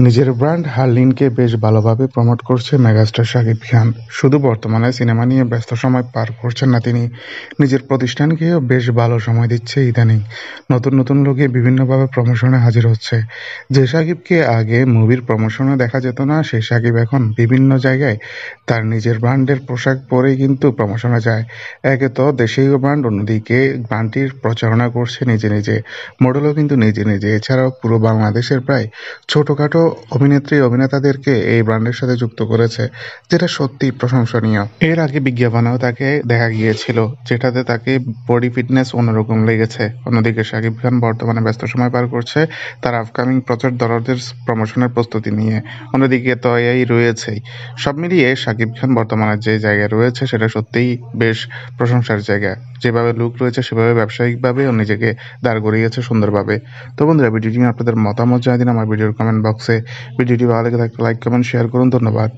নিজের ব্র্যান্ড হারলিনকে বেশ ভালোভাবে প্রমোট করছে মেগাস্টার শাকিব খান। শুধু বর্তমানে সিনেমা নিয়ে ব্যস্ত সময় পার করছেন না তিনি, নিজের প্রতিষ্ঠানকেও বেশ ভালো সময় দিচ্ছে ইদানিং। নতুন নতুন লোকে বিভিন্নভাবে প্রমোশনে হাজির হচ্ছে। যে শাকিবকে আগে মুভির প্রমোশনে দেখা যেত না, সেই শাকিব এখন বিভিন্ন জায়গায় তার নিজের ব্র্যান্ডের পোশাক পরেই কিন্তু প্রমোশনে যায়। একে তো দেশীয় ব্র্যান্ড, অন্যদিকে ব্র্যান্ডটির প্রচারণা করছে নিজে নিজে, মডেলও কিন্তু নিজে নিজে। এছাড়াও পুরো বাংলাদেশের প্রায় ছোটখাটো অভিনেত্রী অভিনেতাদেরকে এই ব্র্যান্ডের সাথে যুক্ত করেছে, যেটা সত্যিই প্রশংসনীয়। এর আগে বিজ্ঞাপনেও তাকে দেখা গিয়েছিল, যেটাতে তাকে বডি ফিটনেস অন্যরকম লেগেছে। অন্যদিকে শাকিব খান বর্তমানে ব্যস্ত সময় পার করছে তার আপকামিং প্রচার দরদের প্রমোশনের প্রস্তুতি নিয়ে। অন্যদিকে তো এই রয়েছেই। সব মিলিয়ে শাকিব খান বর্তমানে যে জায়গায় রয়েছে সেটা সত্যিই বেশ প্রশংসার জায়গা। যেভাবে লুক রয়েছে সেভাবে ব্যবসায়িকভাবেও নিজেকে দাঁড় করিয়েছে সুন্দরভাবে। তো বন্ধুরা, ভিডিওটি নিয়ে আপনাদের মতামত জানিয়ে দিন আমার ভিডিওর কমেন্ট বক্সে। ভিডিওটি ভালো লেগে থাকলে লাইক, কমেন্ট, শেয়ার করুন। ধন্যবাদ।